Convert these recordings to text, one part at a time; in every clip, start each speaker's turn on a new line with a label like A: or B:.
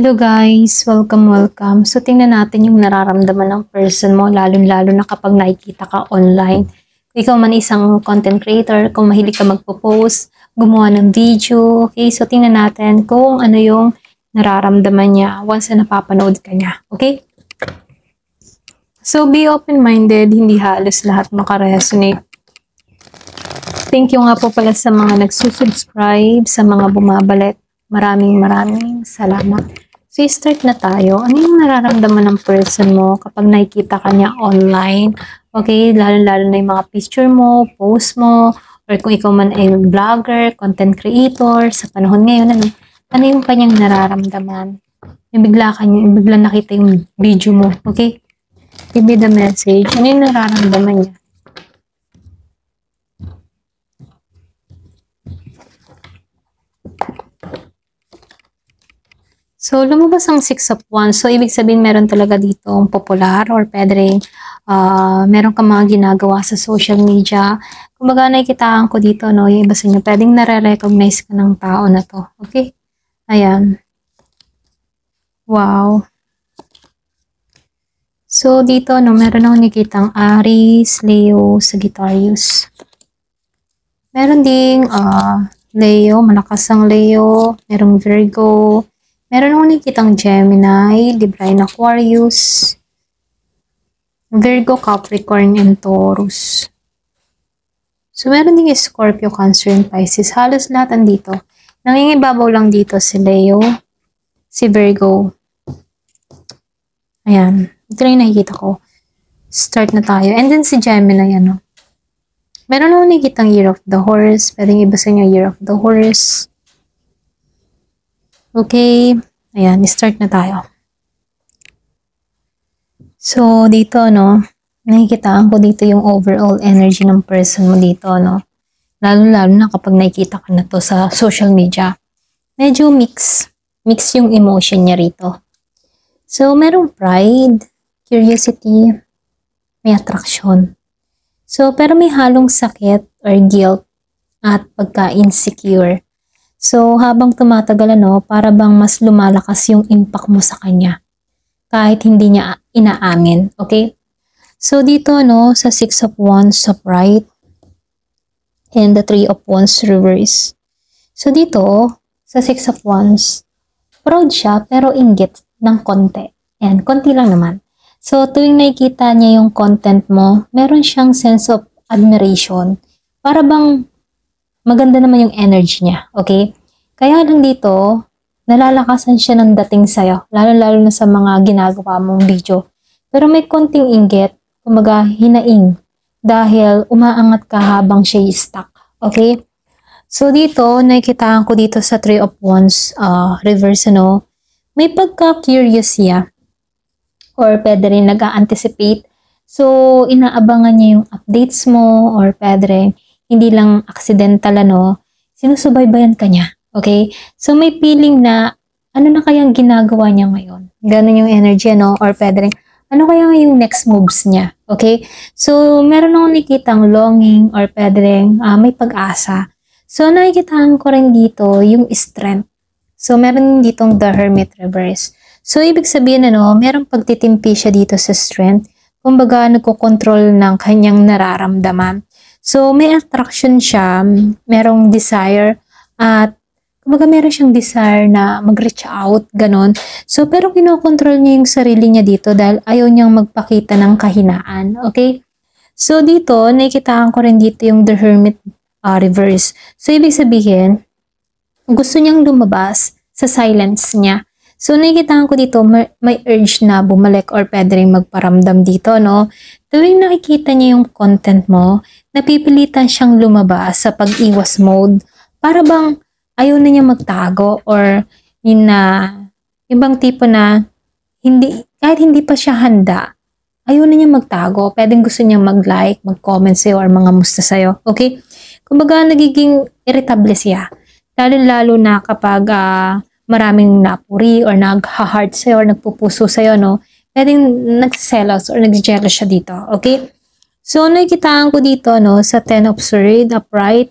A: Hello guys, welcome. So tingnan natin yung nararamdaman ng person mo, lalo na kapag nakikita ka online. Ikaw man isang content creator, kung mahilig ka magpo-post, gumawa ng video, okay? So tingnan natin kung ano yung nararamdaman niya once na napapanood ka niya, okay? So be open-minded, hindi halos lahat makaresonate. Thank you nga po pala sa mga nagsusubscribe, sa mga bumabalik. Maraming salamat. So, start na tayo. Ano yung nararamdaman ng person mo kapag nakikita ka niya online? Okay, lalo na yung mga picture mo, post mo, or kung ikaw man ay vlogger, content creator, sa panahon ngayon, ano yung kanyang nararamdaman? Yung bigla nakita yung video mo, okay? Give me the message. Ano yung nararamdaman niya? So, lumabas ang 6 of Wands. So, ibig sabihin meron talaga dito popular or pwede rin meron ka mga ginagawa sa social media. Kumbaga, nakikitaan ko dito, no, yung iba sa inyo, pwedeng nare-recognize ka ng tao na to. Okay? Ayan. Wow. So, dito, no, meron akong nakikitang Aries, Leo, Sagittarius. Meron ding Leo, malakas ang Leo. Merong Virgo. Meron akong nakikitang Gemini, Libra, and Aquarius, Virgo, Capricorn, and Taurus. So, meron din Scorpio, Cancer, and Pisces. Halos lahat andito. Nangingibabaw lang dito si Leo, si Virgo. Ayan. Ito lang yung nakikita ko. Start na tayo. And then si Gemini, ano. Meron akong nakikitang Year of the Horse. Pwedeng iba sa inyo Year of the Horse. Okay. Ayan, start na tayo. So, dito, no, nakikitaan ko dito yung overall energy ng person mo dito, no. Lalo na kapag nakikita ka na to sa social media. Medyo mix yung emotion niya rito. So, merong pride, curiosity, may attraction. So, pero may halong sakit or guilt at pagka-insecure. So, habang tumatagal, ano, para bang mas lumalakas yung impact mo sa kanya. Kahit hindi niya inaamin. Okay? So, dito, no, sa 6 of Wands, sa pride, and the 3 of Wands reverse. So, dito, sa 6 of Wands, proud siya, pero inggit ng konti. And konti lang naman. So, tuwing nakikita niya yung content mo, meron siyang sense of admiration. Para bang maganda naman yung energy niya, okay? Kaya lang dito, nalalakasan siya ng dating sa'yo, lalo na sa mga ginagawa mong video. Pero may konting inggit, kumbaga hinaing, dahil umaangat ka habang siya stuck, okay? So dito, nakikitaan ko dito sa 3 of Wands reverse, ano, may pagka-curious siya, or pwede rin nag-a-anticipate. So, inaabangan niya yung updates mo, or pwede rin hindi lang accidental, ano, sinusubaybayan ka niya. Okay? So, may feeling na, ano na kayang ginagawa niya ngayon? Ganun yung energy, ano? Or pwede rin, ano kaya yung next moves niya? Okay? So, meron akong nakikitang longing, or pwede rin, may pag-asa. So, nakikitaan ko rin dito yung strength. So, meron ditong the Hermit reverse. So, ibig sabihin, ano, merong pagtitimpi siya dito sa strength. Kumbaga, nagkocontrol ng kanyang nararamdaman. So, may attraction siya, merong desire, at kumbaga meron siyang desire na mag-reach out, ganon. So, pero kinokontrol niya yung sarili niya dito dahil ayaw niyang magpakita ng kahinaan, okay? So, dito, nakikitaan ko rin dito yung the Hermit reverse. So, ibig sabihin, gusto niyang lumabas sa silence niya. So, nakikitaan ko dito, may urge na bumalik or pwede rin magparamdam dito, no? Tuwing nakikita niya yung content mo, napipilitan siyang lumabas sa pag-iwas mode para bang ayaw na niya magtago or ibang tipo na kahit hindi pa siya handa, ayaw na niya magtago. Pwedeng gusto niya mag-like, mag-comment sa'yo or mga musta sa'yo, okay? Kumbaga, nagiging irritable siya. Lalo na kapag maraming napuri or nag-heart sa'yo or nagpupuso sa'yo, no? Pwedeng nagselos or nag-jealous siya dito, okay? So, nakikitaan ko dito, no, sa 10 of Swords, upright,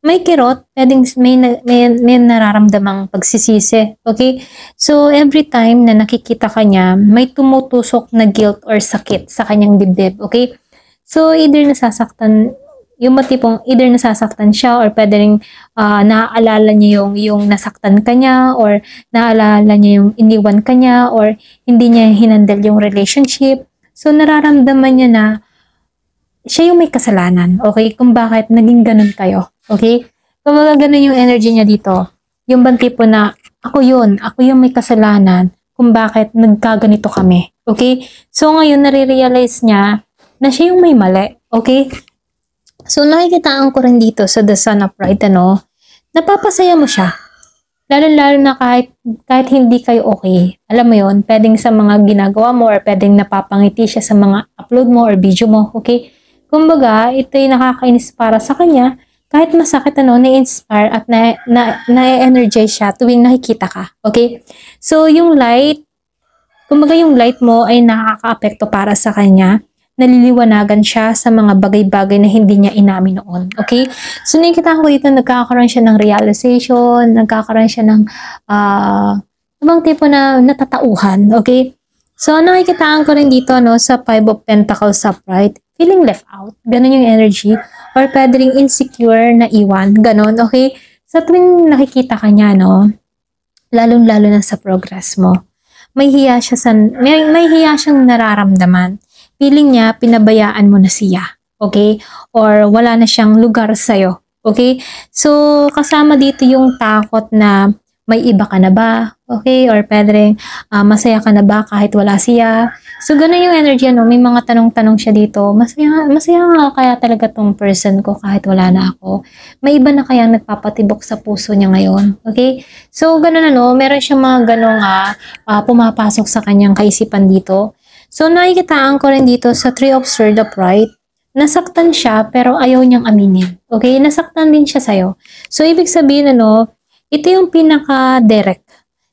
A: may kirot, pwedeng may nararamdamang pagsisisi. Okay? So, every time na nakikita ka niya, may tumutusok na guilt or sakit sa kanyang dibdib. Okay? So, either nasasaktan, yung matipong either nasasaktan siya or pwede rin naaalala niya yung nasaktan ka niya or naaalala niya yung iniwan ka niya or hindi niya hinandle yung relationship. So, nararamdaman niya na siya yung may kasalanan, okay? Kung bakit naging ganun kayo, okay? Kung ganun yung energy niya dito, yung bang tipo na, ako yung may kasalanan kung bakit nagkaganito kami, okay? So ngayon, nare-realize niya na siya yung may mali, okay? So nakikitaan ko rin dito sa The Sun of Pride, napapasaya mo siya. Lalo-lalo na kahit hindi kayo okay. Alam mo yon, pwedeng sa mga ginagawa mo or pwedeng napapangiti siya sa mga upload mo or video mo, okay? Kumbaga, ito'y nakakainis para sa kanya, kahit masakit na-inspire at na-energize siya tuwing nakikita ka. Okay? So, yung light, kumbaga yung light mo ay nakaka-apekto para sa kanya, naliliwanagan siya sa mga bagay-bagay na hindi niya inamin noon. Okay? So, nakikita ko dito, nagkakaroon siya ng realization, nagkakaroon siya ng ibang tipo na natatauhan. Okay? So, nakikitaan ko rin dito sa Five of Pentacles upright, feeling left out. Ganon yung energy. Or pwede rin insecure na iwan. Ganon, okay? Sa tuwing nakikita ka niya, lalong-lalo na sa progress mo, may hiya siyang nararamdaman. Feeling niya, pinabayaan mo na siya. Okay? Or wala na siyang lugar sa'yo. Okay? So, kasama dito yung takot na may iba ka na ba? Okay? Or pwede rin, masaya ka na ba kahit wala siya? So, ganun yung energy, may mga tanong-tanong siya dito. Masaya nga kaya talaga tong person ko kahit wala na ako. May iba na kaya nagpapatibok sa puso niya ngayon. Okay? So, ganun meron siyang mga ganong pumapasok sa kanyang kaisipan dito. So, nakikitaan ko rin dito sa Three of Swords upright, nasaktan siya pero ayaw niyang aminin. Okay? Nasaktan din siya sa'yo. So, ibig sabihin, ito yung pinaka-direct.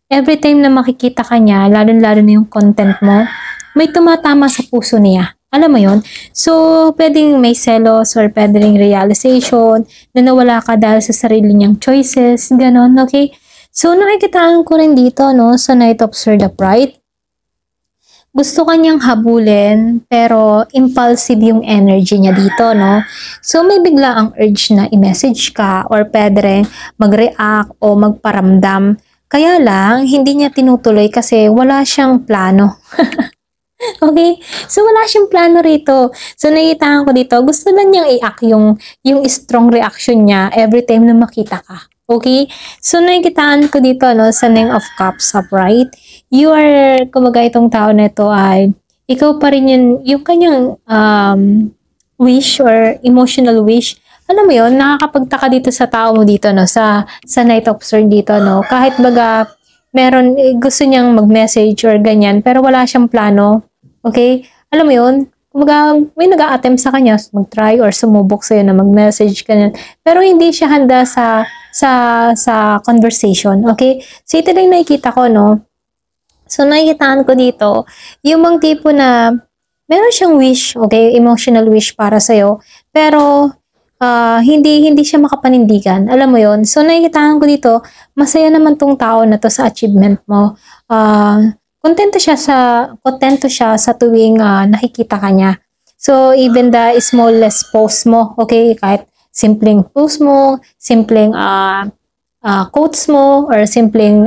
A: Every time na makikita ka niya, lalo-lalo na yung content mo, may tumatama sa puso niya. Alam mo yon? So, pwedeng may selos or pwedeng realization na nawala ka dahil sa sarili niyang choices, ganon, okay? So, nakikitaan ko rin dito, sa Knight of Swords upright. Gusto kanyang habulin, pero impulsive yung energy niya dito, So, may bigla ang urge na i-message ka or pwede rin mag-react o magparamdam. Kaya lang, hindi niya tinutuloy kasi wala siyang plano. Okay? So, wala siyang plano rito. So, nakikitaan ko dito, gusto lang niyang i-act yung strong reaction niya every time na makita ka. Okay? So, nakikitaan ko dito, sa Nine of Cups upright. You are, kumbaga itong tao na ito ay, ikaw pa rin yung kanyang wish or emotional wish. Alam mo yun, nakakapagtaka dito sa tao mo dito, sa Knight of Swords dito, Kahit baga, meron, gusto niyang mag-message or ganyan, pero wala siyang plano. Okay? Alam mo yun? Kumbaga, may nag-a-attempt sa kanya, mag-try or sumubok sa'yo na mag-message, ganyan. Pero hindi siya handa sa conversation. Okay? So, ito lang nakikita ko, So, nakikitaan ko dito, yung mga tipo na, meron siyang wish, okay? Emotional wish para sa'yo. Pero, hindi siya makapanindigan. Alam mo yon. So, nakikitaan ko dito, masaya naman tong tao na to sa achievement mo. Kontento siya sa tuwing nakikita ka niya. So, even the smallest post mo, okay, kahit simpleng post mo, simpleng quotes mo, or simpleng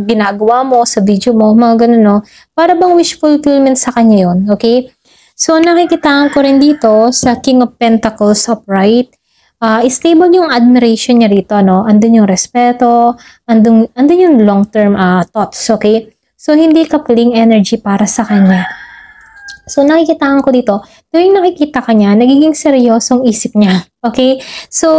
A: ginagawa mo sa video mo, mga ganun, para bang wish fulfillment sa kanya yon, okay? So, nakikitaan ko rin dito sa King of Pentacles upright, stable yung admiration niya rito, andun yung respeto, andun yung long-term thoughts, okay? So, hindi kapaling energy para sa kanya. So, nakikitaan ko dito, tuwing nakikita ka niya, nagiging seryosong isip niya. Okay? So,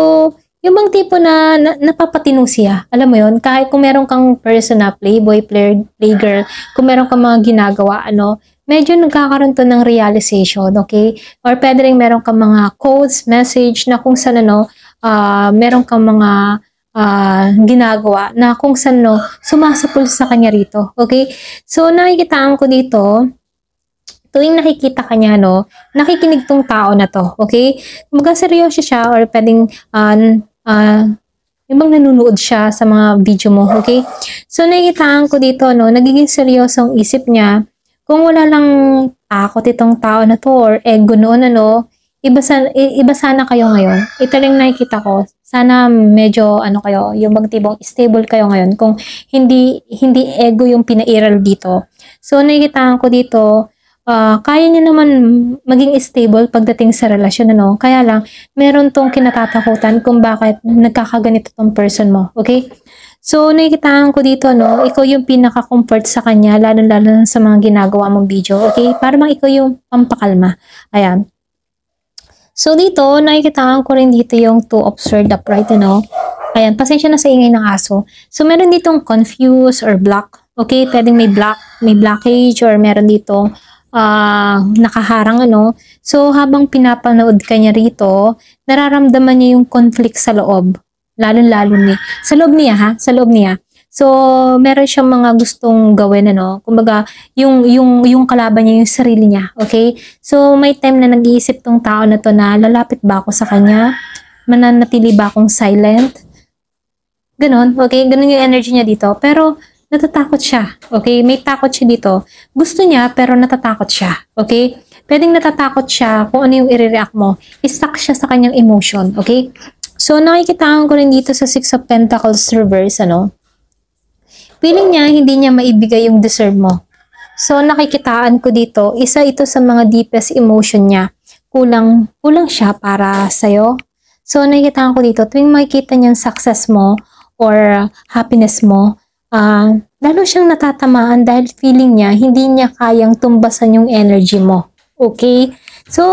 A: yung bang tipo na napapatino siya, alam mo yon, kahit kung meron kang person na playboy, playgirl, kung meron kang mga ginagawa, medyo nagkakaroon to ng realization, okay? Or pwede rin meron kang mga quotes, message na kung saan, meron kang mga ginagawa na kung saan sumasapul sa kanya rito. Okay? So, nakikitaan ko dito, tuwing nakikita ka niya, nakikinig tong tao na to. Okay? Kumbaga seryoso siya or pwedeng yung bang nanonood siya sa mga video mo, okay? So, nakikitaan ko dito, no, nagiging seryosong isip niya. Kung wala lang takot itong tao na to or ego noon, ano, iba sana kayo ngayon. Ito lang nakikita ko. Sana medyo, ano kayo, yung bang tibong stable kayo ngayon. Kung hindi ego yung pinairal dito. So, nakikitaan ko dito, kaya niya naman maging stable pagdating sa relasyon, ano? Kaya lang, meron tong kinatatakutan kung bakit nagkakaganito tong person mo, okay? So, nakikitaan ko dito, no? Ikaw yung pinaka-comfort sa kanya, lalo-lalo sa mga ginagawa mong video, okay? Para bang ikaw yung pampakalma. Ayan. So, dito, nakikitaan ko rin dito yung to observe upright, ano? Ayan, pasensya na sa ingay ng aso. So, meron ditong confused or block, okay? Pwedeng may blockage or meron dito nakaharang, ano. So, habang pinapanood ka niya rito, nararamdaman niya yung conflict sa loob. Lalo-lalo niya. Sa loob niya, ha? Sa loob niya. So, meron siyang mga gustong gawin, ano. Kumbaga, yung kalaban niya, yung sarili niya. Okay? So, may time na nag-iisip tong tao na to na lalapit ba ako sa kanya? Mananatili ba akong silent? Ganon. Okay? Ganon yung energy niya dito. Pero, natatakot siya. Okay? May takot siya dito. Gusto niya, pero natatakot siya. Okay? Pwedeng natatakot siya kung ano yung i-react mo. I-stuck siya sa kanyang emotion. Okay? So, nakikitaan ko rin dito sa Six of Pentacles reverse, ano? Feeling niya, hindi niya maibigay yung deserve mo. So, nakikitaan ko dito, isa ito sa mga deepest emotion niya. Kulang siya para sa'yo. So, nakikitaan ko dito, tuwing makikita niyang success mo or happiness mo, lalo siyang natatamaan dahil feeling niya, hindi niya kayang tumbasan yung energy mo. Okay? So,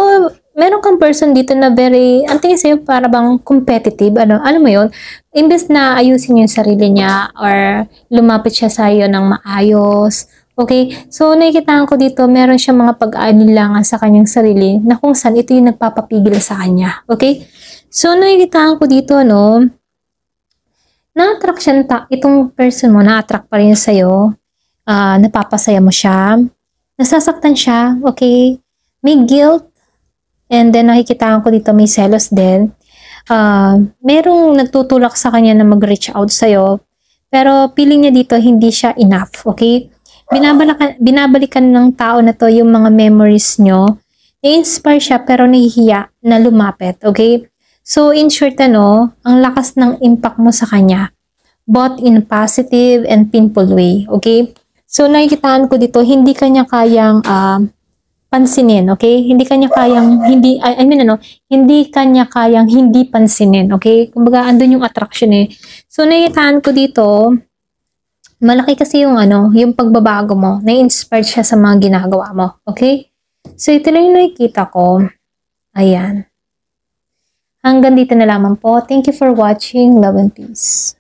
A: meron kang person dito na very, ang tingin sa'yo para bang competitive, alam mo yun, imbes na ayusin yung sarili niya or lumapit siya sa'yo ng maayos. Okay? So, nakikitaan ko dito, meron siyang mga pag-aanilangan sa kanyang sarili na kung saan ito yung nagpapapigil sa kanya. Okay? So, nakikitaan ko dito, na-attract siya, itong person mo, na-attract pa rin sa'yo, napapasaya mo siya, nasasaktan siya, okay, may guilt, and then nakikitaan ko dito may selos din, merong nagtutulak sa kanya na mag-reach out sa'yo, pero feeling niya dito hindi siya enough, okay, binabalikan ng tao na to yung mga memories nyo, na-inspire siya pero nahihiya na lumapit, okay. So, in short, ang lakas ng impact mo sa kanya, both in positive and painful way, okay? So, nakikitaan ko dito, hindi kanya kayang pansinin, okay? Hindi kanya kayang, hindi kanya kayang hindi pansinin, okay? Kumbaga, andun yung attraction eh. So, nakikitaan ko dito, malaki kasi yung yung pagbabago mo, na-inspired siya sa mga ginagawa mo, okay? So, ito lang yung nakikita ko. Ayan. Hanggang dito na lamang po. Thank you for watching. Love and peace.